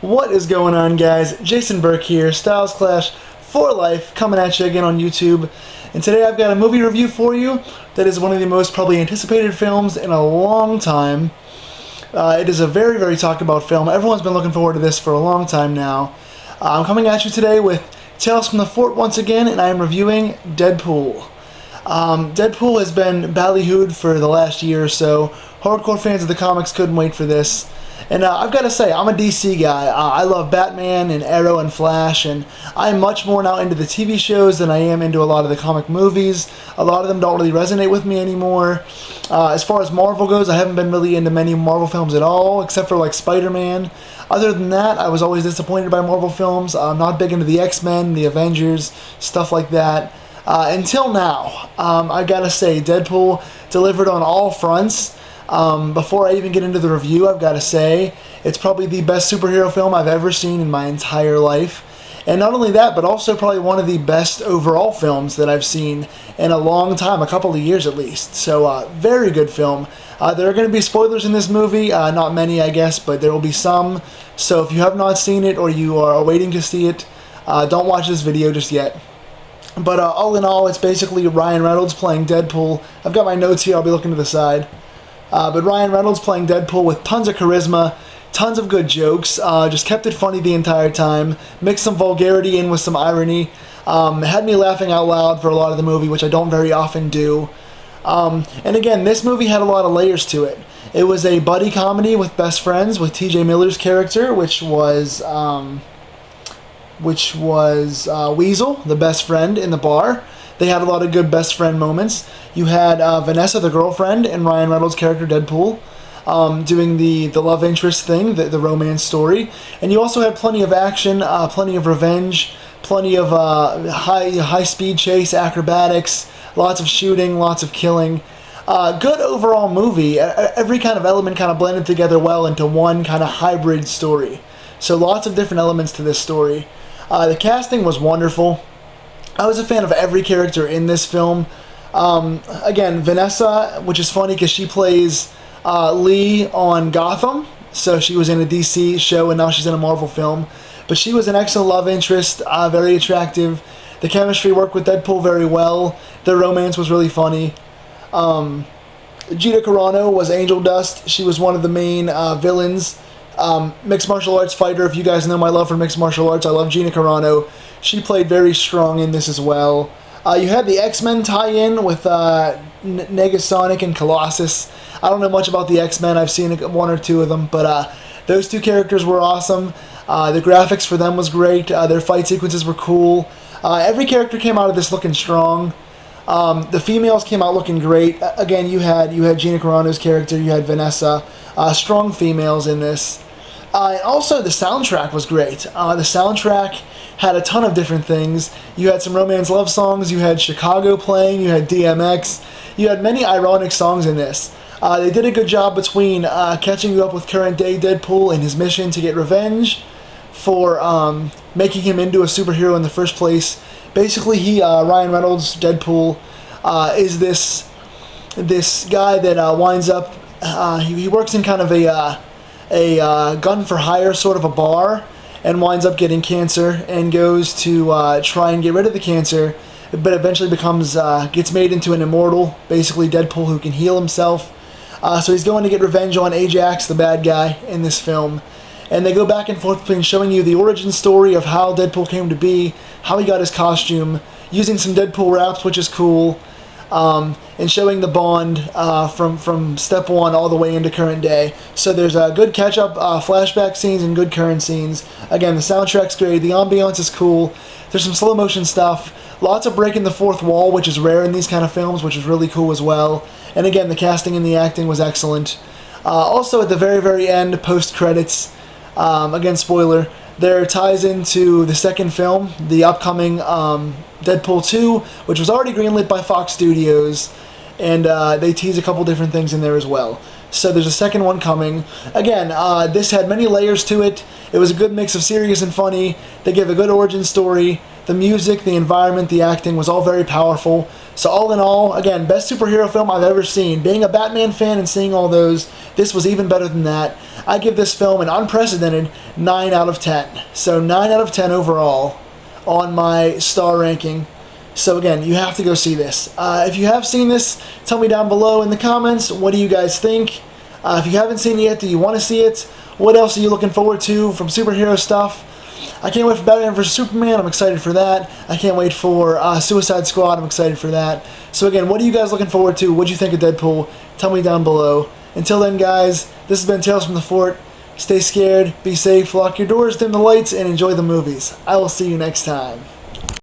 What is going on, guys? Jason Burke here, Styles Clash for Life, coming at you again on YouTube. And today I've got a movie review for you that is one of the most probably anticipated films in a long time. It is a very, very talked about film. Everyone's been looking forward to this for a long time now. I'm coming at you today with Tales from the Fort once again, and I am reviewing Deadpool. Deadpool has been ballyhooed for the last year or so. Hardcore fans of the comics couldn't wait for this. And I've got to say, I'm a DC guy. I love Batman and Arrow and Flash, and I'm much more now into the TV shows than I am into a lot of the comic movies. A lot of them don't really resonate with me anymore. As far as Marvel goes, I haven't been really into many Marvel films at all, except for like Spider-Man. Other than that, I was always disappointed by Marvel films. I'm not big into the X-Men, the Avengers, stuff like that. Until now, I gotta say, Deadpool delivered on all fronts. Before I even get into the review, I've got to say, it's probably the best superhero film I've ever seen in my entire life. And not only that, but also probably one of the best overall films that I've seen in a long time, a couple of years at least. So, very good film. There are going to be spoilers in this movie, not many I guess, but there will be some. So if you have not seen it or you are waiting to see it, don't watch this video just yet. But all in all, it's basically Ryan Reynolds playing Deadpool. I've got my notes here, I'll be looking to the side. But Ryan Reynolds playing Deadpool with tons of charisma, tons of good jokes, just kept it funny the entire time, mixed some vulgarity in with some irony, had me laughing out loud for a lot of the movie, which I don't very often do. And again, this movie had a lot of layers to it. It was a buddy comedy with best friends with T.J. Miller's character, which was Weasel, the best friend in the bar. They had a lot of good best friend moments. You had Vanessa, the girlfriend, and Ryan Reynolds' character, Deadpool, doing the love interest thing, the romance story. And you also had plenty of action, plenty of revenge, plenty of high-speed chase, acrobatics, lots of shooting, lots of killing. Good overall movie. Every kind of element kind of blended together well into one kind of hybrid story. So lots of different elements to this story. The casting was wonderful. I was a fan of every character in this film. Again, Vanessa, which is funny because she plays Lee on Gotham. So she was in a DC show and now she's in a Marvel film. But she was an excellent love interest, very attractive. The chemistry worked with Deadpool very well. Their romance was really funny. Gina Carano was Angel Dust. She was one of the main villains. Mixed martial arts fighter. If you guys know my love for mixed martial arts, I love Gina Carano. She played very strong in this as well. You had the X-Men tie-in with Negasonic and Colossus. I don't know much about the X-Men. I've seen one or two of them, but those two characters were awesome. The graphics for them was great. Their fight sequences were cool. Every character came out of this looking strong. The females came out looking great. Again, you had Gina Carano's character. You had Vanessa. Strong females in this. Also, the soundtrack was great. The soundtrack had a ton of different things. You had some romance love songs, you had Chicago playing, you had DMX, you had many ironic songs in this. They did a good job between catching you up with current day Deadpool and his mission to get revenge for making him into a superhero in the first place. Basically, Ryan Reynolds, Deadpool, is this guy that winds up, he works in kind of a gun for hire sort of a bar, and winds up getting cancer and goes to try and get rid of the cancer, but eventually gets made into an immortal, basically Deadpool who can heal himself. So he's going to get revenge on Ajax, the bad guy in this film. And they go back and forth between showing you the origin story of how Deadpool came to be, how he got his costume, using some Deadpool raps, which is cool, and showing the bond from step one all the way into current day. So there's a good catch-up flashback scenes and good current scenes. Again, the soundtrack's great, the ambiance is cool, there's some slow-motion stuff, lots of breaking the fourth wall, which is rare in these kind of films, which is really cool as well. And again, the casting and the acting was excellent. Also, at the very, very end, post-credits, again, spoiler, there ties into the second film, the upcoming Deadpool 2, which was already greenlit by Fox Studios, and they tease a couple different things in there as well. So there's a second one coming. Again, this had many layers to it. It was a good mix of serious and funny. They gave a good origin story. The music, the environment, the acting was all very powerful. So all in all, again, best superhero film I've ever seen. Being a Batman fan and seeing all those, this was even better than that. I give this film an unprecedented 9 out of 10. So 9 out of 10 overall on my star ranking. So again, you have to go see this. If you have seen this, tell me down below in the comments, what do you guys think? If you haven't seen it yet, do you want to see it? What else are you looking forward to from superhero stuff? I can't wait for Batman vs. Superman. I'm excited for that. I can't wait for Suicide Squad. I'm excited for that. So again, what are you guys looking forward to? What do you think of Deadpool? Tell me down below. Until then, guys, this has been Tales from the Fort. Stay scared, be safe, lock your doors, dim the lights, and enjoy the movies. I will see you next time.